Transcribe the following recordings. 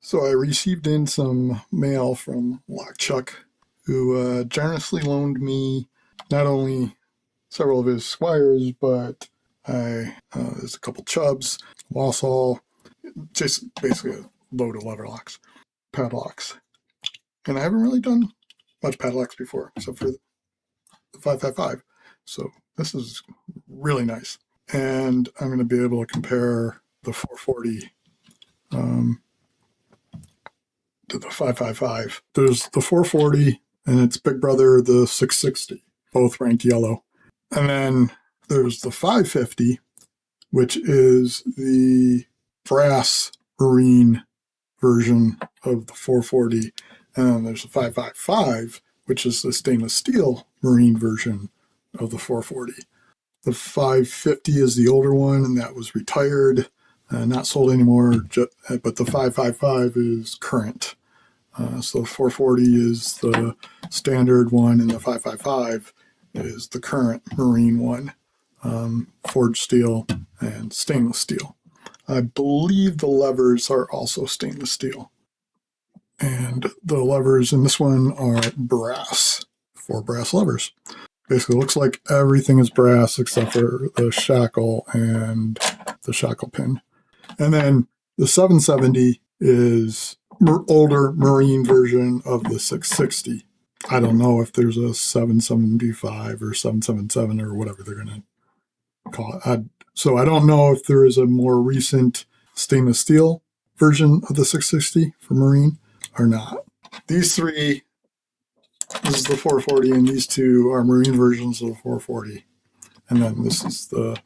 So I received in some mail from Chuck, who generously loaned me not only several of his Squires, but there's a couple Chubs, Walsall, just basically a load of lever padlocks. And I haven't really done much padlocks before, except for the 555. So this is really nice. And I'm going to be able to compare the 440 to the 555. There's the 440 and its big brother, the 660, both ranked yellow. And then there's the 550, which is the brass marine version of the 440. And then there's the 555, which is the stainless steel marine version of the 440. The 550 is the older one, and that was retired, not sold anymore, but the 555 is current. So the 440 is the standard one, and the 555 is the current marine one, forged steel and stainless steel. I believe the levers are also stainless steel. And the levers in this one are brass, 4 brass levers. Basically, it looks like everything is brass except for the shackle and the shackle pin. And then the 770 is older marine version of the 660. I don't know if there's a 775 or 777 or whatever they're going to call it. So I don't know if there is a more recent stainless steel version of the 660 for marine or not. These three, this is the 440, and these two are marine versions of the 440. And then this is the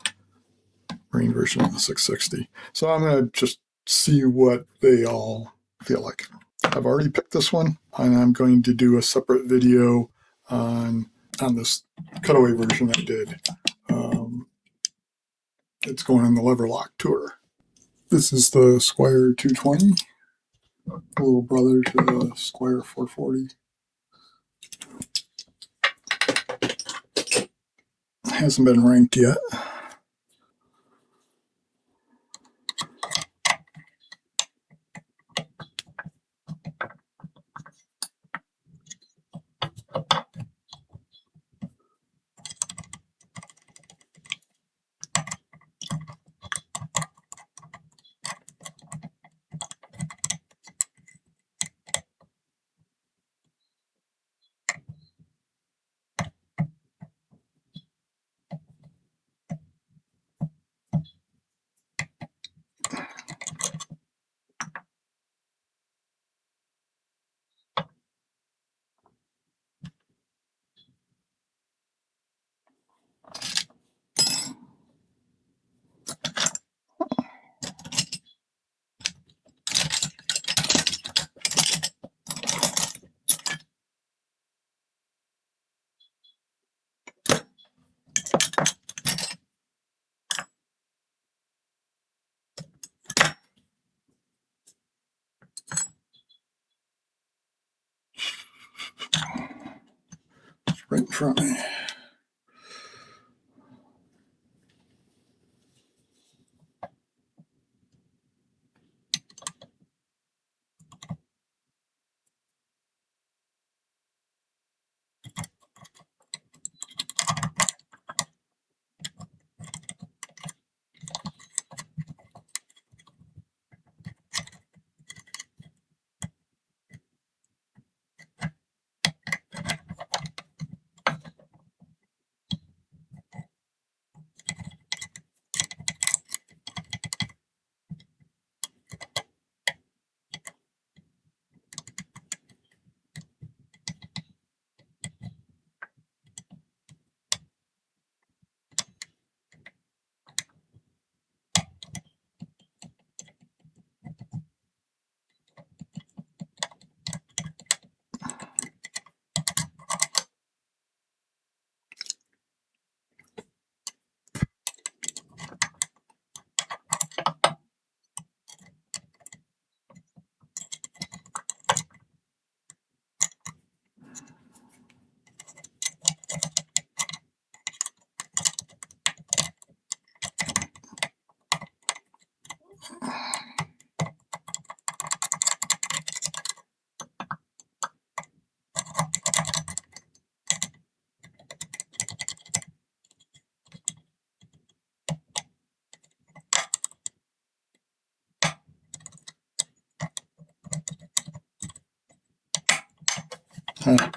marine version of the 660. So I'm going to just see what they all feel like. I've already picked this one, and I'm going to do a separate video on this cutaway version I did. It's going on the lever lock tour. This is the Squire 220, little brother to the Squire 440. Hasn't been ranked yet. Right in front of me. That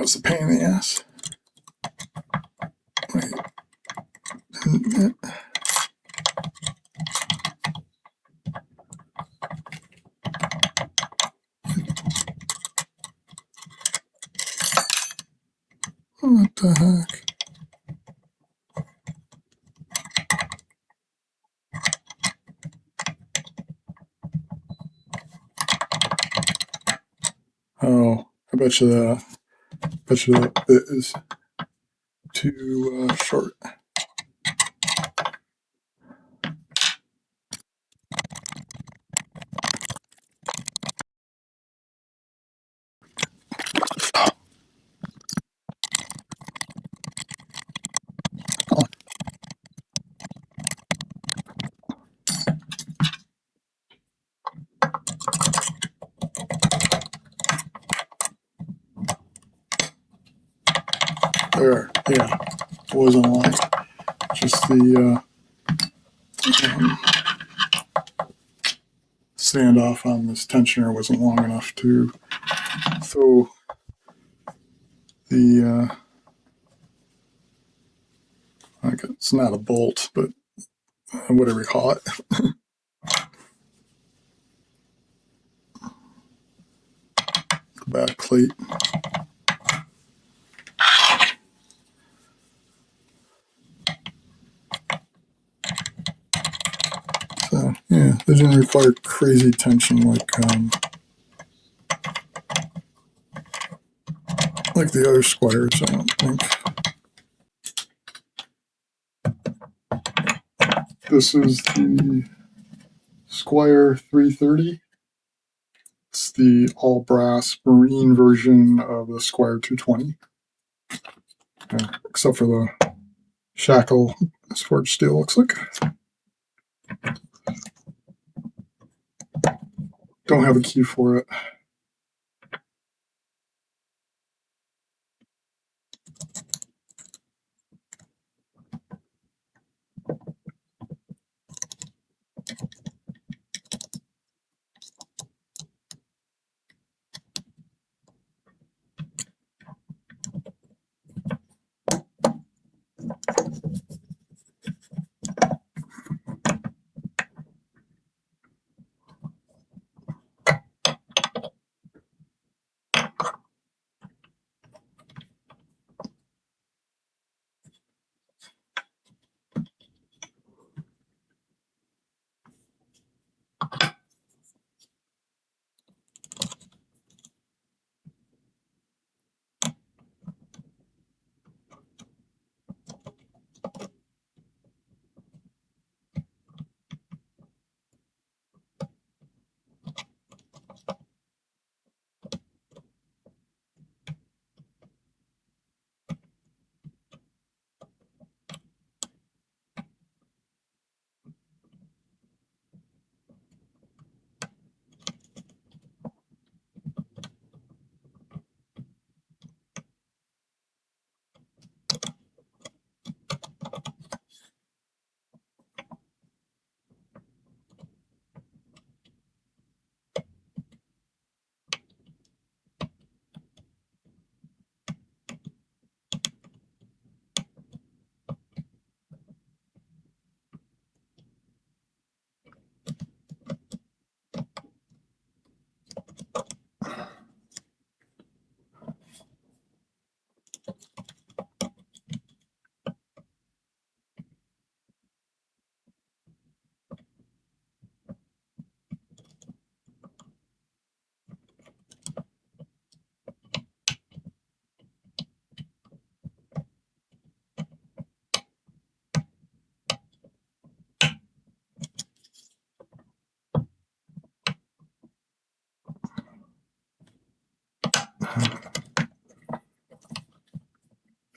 was a pain in the ass. Wait. What the heck? Oh, I bet you that bit is too short. There, yeah, it wasn't a line. Just the standoff on this tensioner wasn't long enough to throw the, like it's not a bolt, but whatever you call it. Back plate. So yeah, they didn't require crazy tension like the other Squires, I don't think. This is the Squire 330. It's the all brass marine version of the Squire 220. Except for the Shackle as forged steel looks like. Don't have a key for it.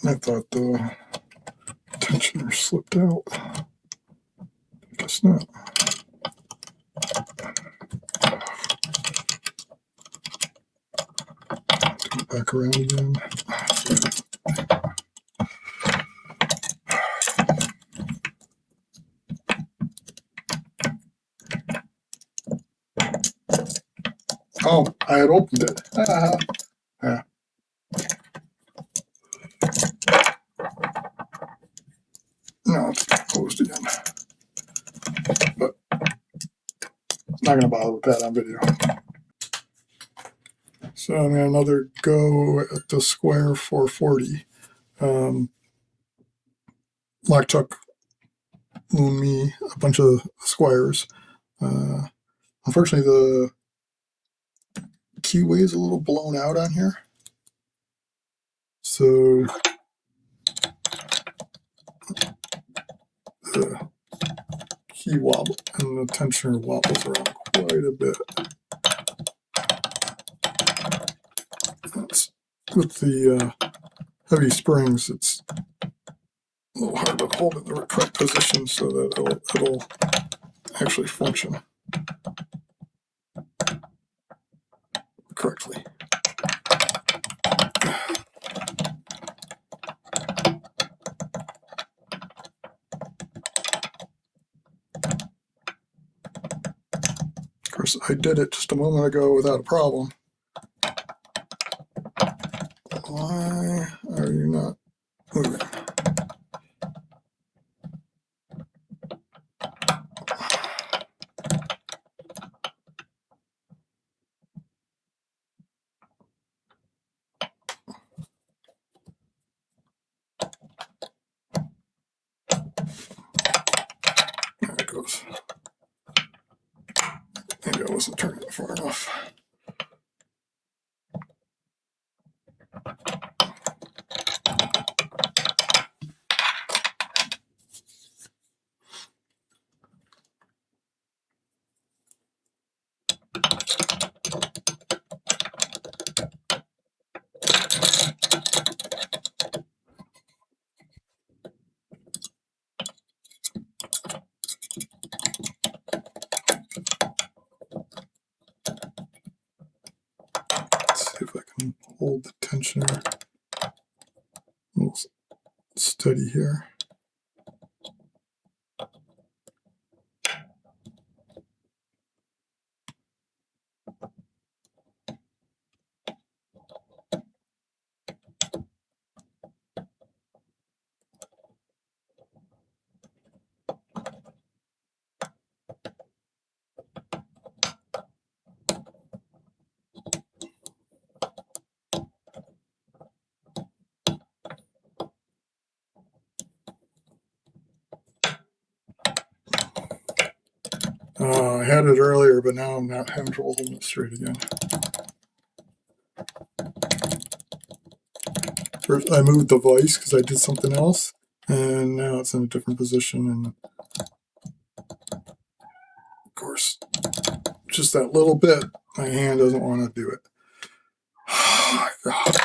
I thought the tensioner slipped out. I guess not. Turn it back around again. Oh, I had opened it. Yeah. Now it's closed again. But I'm not going to bother with that on video. So I'm going to another go at the Squire 440. Black Chuck loaned me a bunch of Squires. Unfortunately, the keyway is a little blown out on here. So the key wobble and the tensioner wobbles around quite a bit. That's, with the heavy springs, it's a little hard to hold it in the correct position so that it'll actually function correctly. Of course, I did it just a moment ago without a problem. Why are you not moving? There it goes. Maybe I wasn't turning it far enough. Let's see if I can hold the tensioner a little steady here. I had it earlier, but now I'm not having trouble holding it straight again. First, I moved the vise because I did something else, and now it's in a different position. And of course, just that little bit, my hand doesn't want to do it. Oh my God.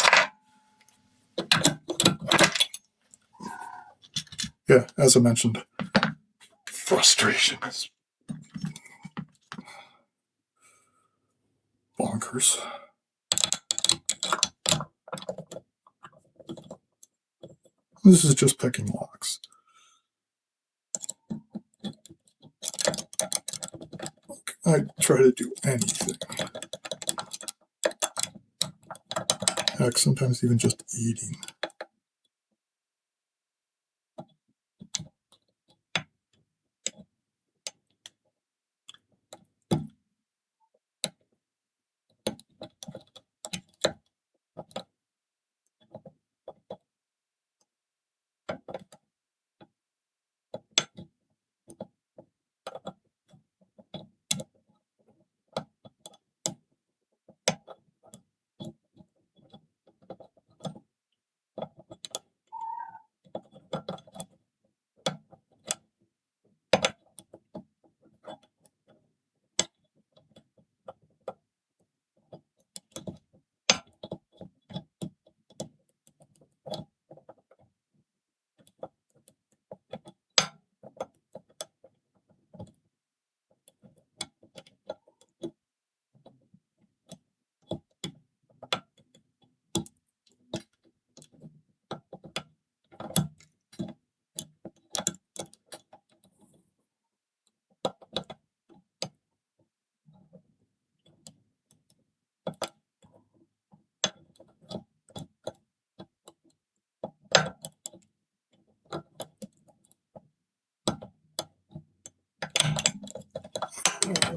Yeah, as I mentioned, frustration is bonkers. This is just picking locks. I try to do anything. Heck, sometimes even just eating.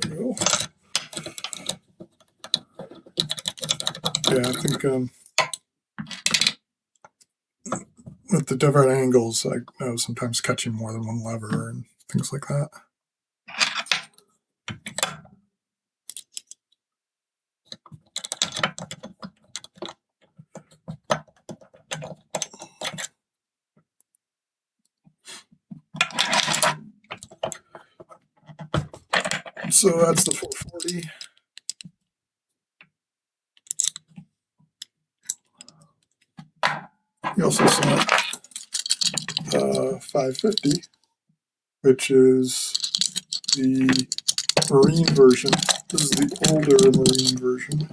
we go. Yeah, I think with the different angles, I was sometimes catching more than one lever and things like that. So that's the 440. You also saw 550, which is the marine version. This is the older marine version.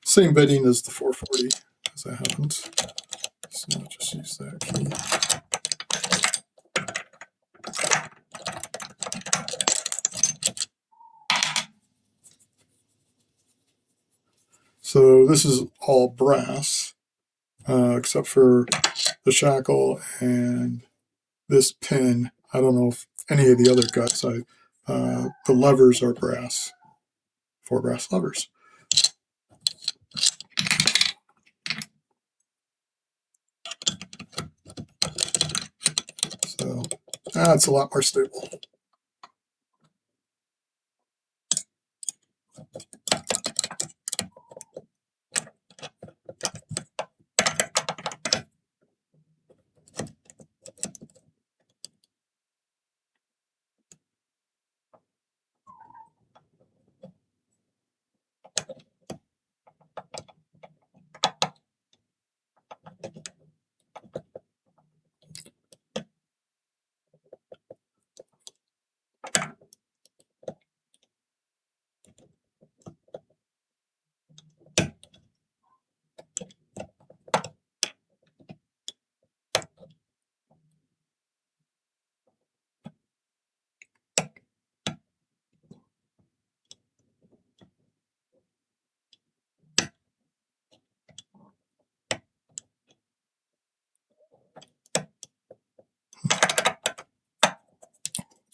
Same bedding as the 440, as that happens. So I'll just use that key. So this is all brass, except for the shackle and this pin. I don't know if any of the other guts. The levers are brass, 4 brass levers. So that's a lot more stable.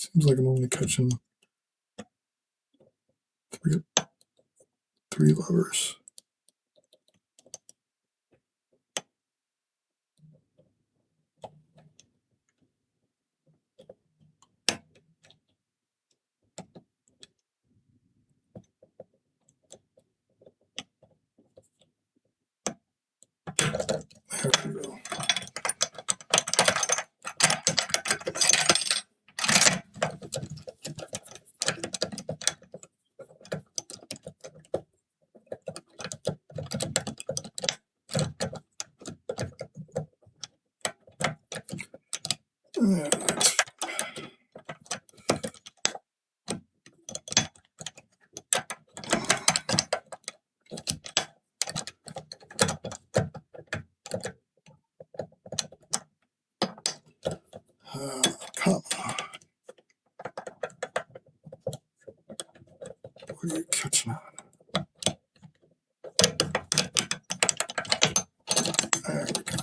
Seems like I'm only catching three levers. There we go. Yeah. Come on. What are you catching on? There we go.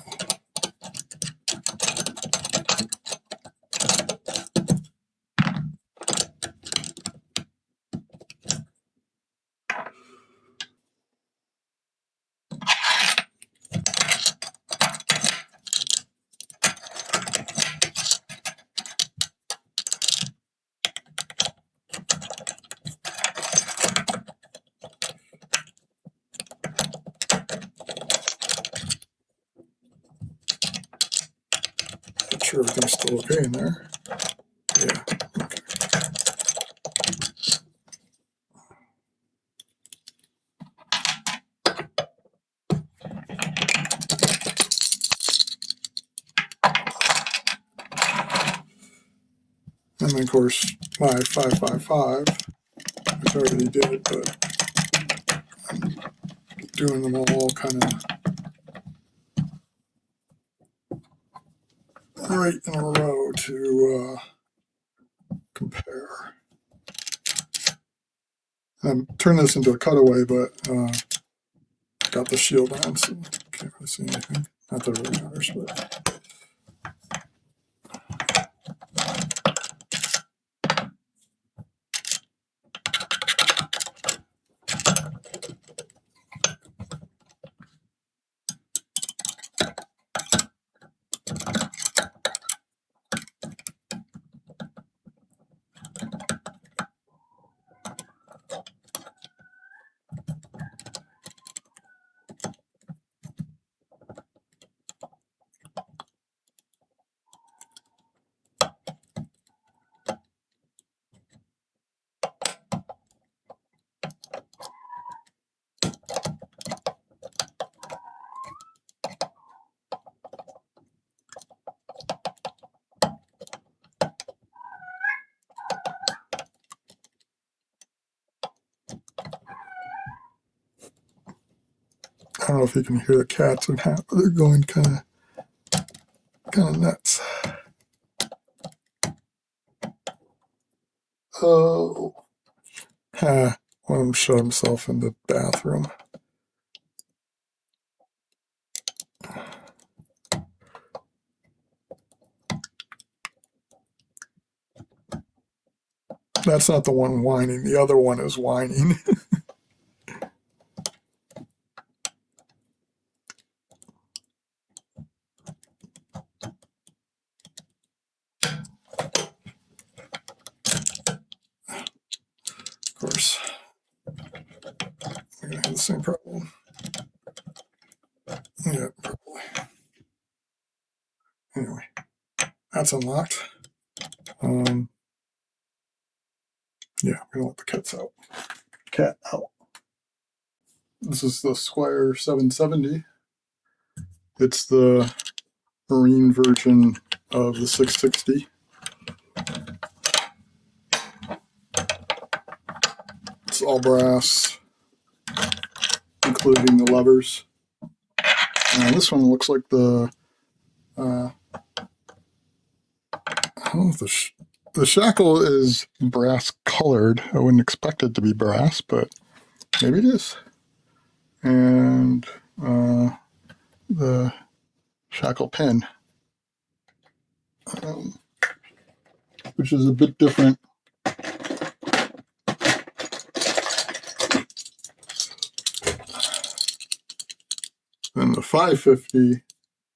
Not sure everything's still okay in there. Yeah. Okay. And then, of course, my 555, which I already did, but I'm doing them all kind of right in a row to compare. I'm turning this into a cutaway, but got the shield on, so can't really see anything. Not that it really matters, but. I don't know if you can hear the cats or not, but they're going kind of nuts. Oh, one of them shut himself in the bathroom. That's not the one whining. The other one is whining. Of course, we're going to have the same problem. Yeah, probably. Anyway, that's unlocked. Yeah, we're going to let the cat out. This is the Squire 770. It's the marine version of the 660. It's all brass, including the levers. This one looks like the I don't know if the Shackle is brass colored. I wouldn't expect it to be brass, but maybe it is. And the Shackle pin, which is a bit different. Than the 550,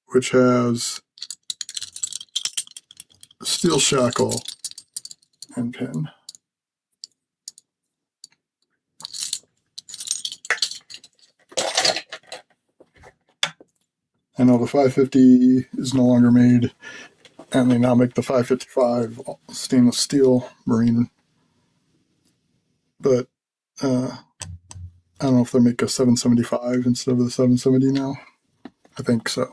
which has a steel shackle and pin. I know the 550 is no longer made, and they now make the 555 stainless steel marine. But I don't know if they make a 775 instead of the 770 now. I think so.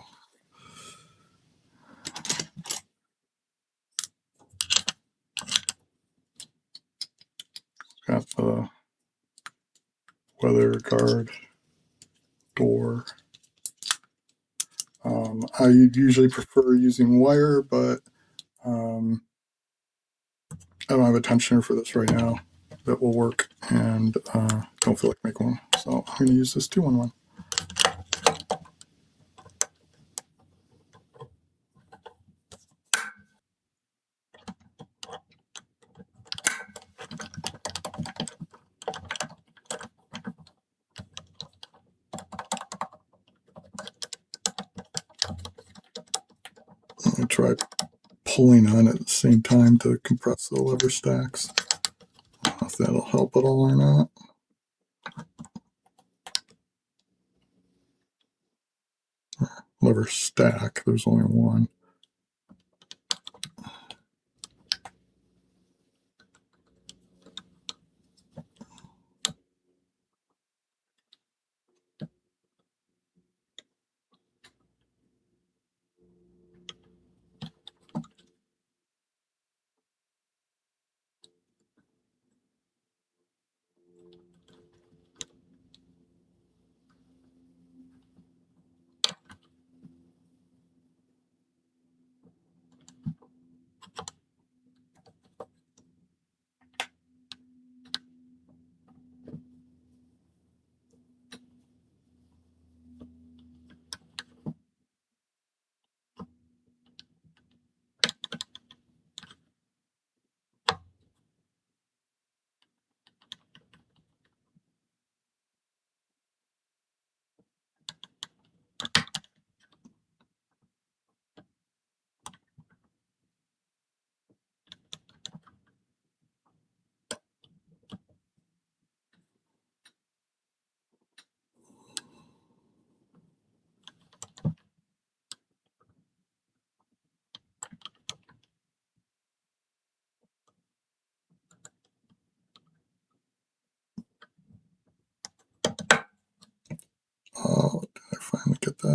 Got the weather guard door. I usually prefer using wire, but I don't have a tensioner for this right now that will work, and don't feel like making one. So I'm going to use this 2-in-1. I tried pulling on it at the same time to compress the lever stacks. I don't know if that'll help at all or not. Lever stack, there's only one.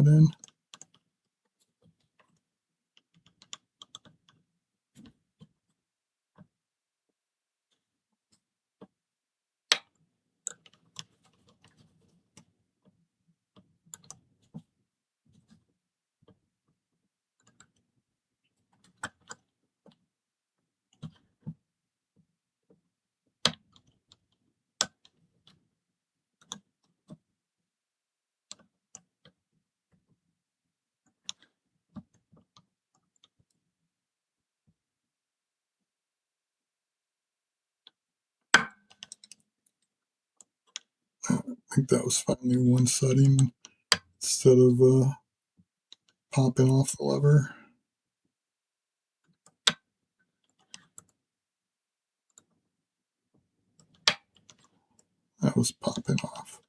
that in. I think that was finally one setting instead of popping off the lever. That was popping off.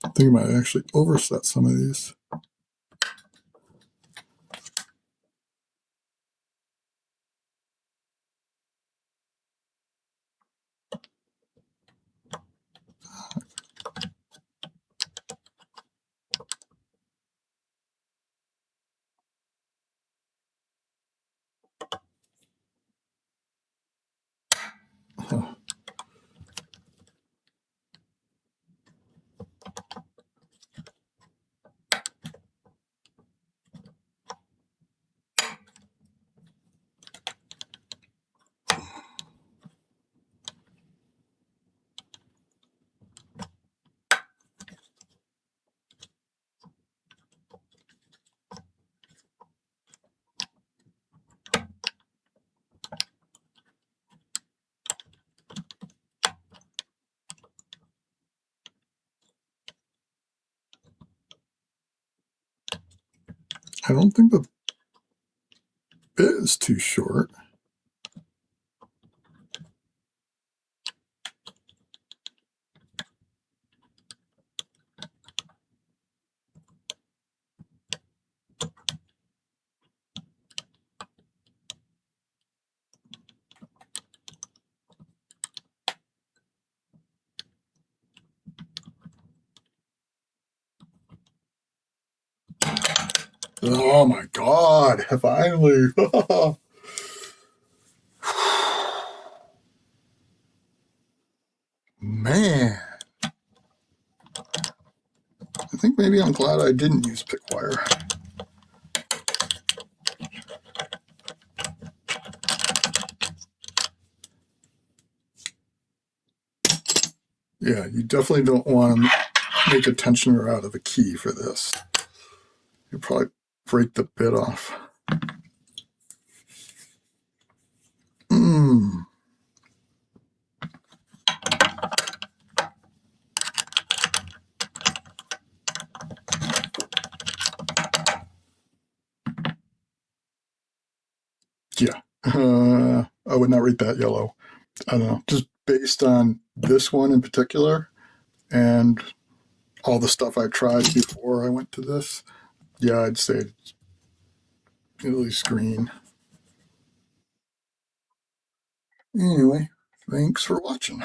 I think I might actually overset some of these. Huh. I don't think the bit is too short. Oh my God, finally. Man. I think maybe I'm glad I didn't use pick wire. Yeah, you definitely don't want to make a tensioner out of a key for this. You'll probably break the bit off. Yeah, I would not rate that yellow. I don't know, just based on this one in particular and all the stuff I tried before I went to this. Yeah, I'd say it's at least green. Anyway, thanks for watching.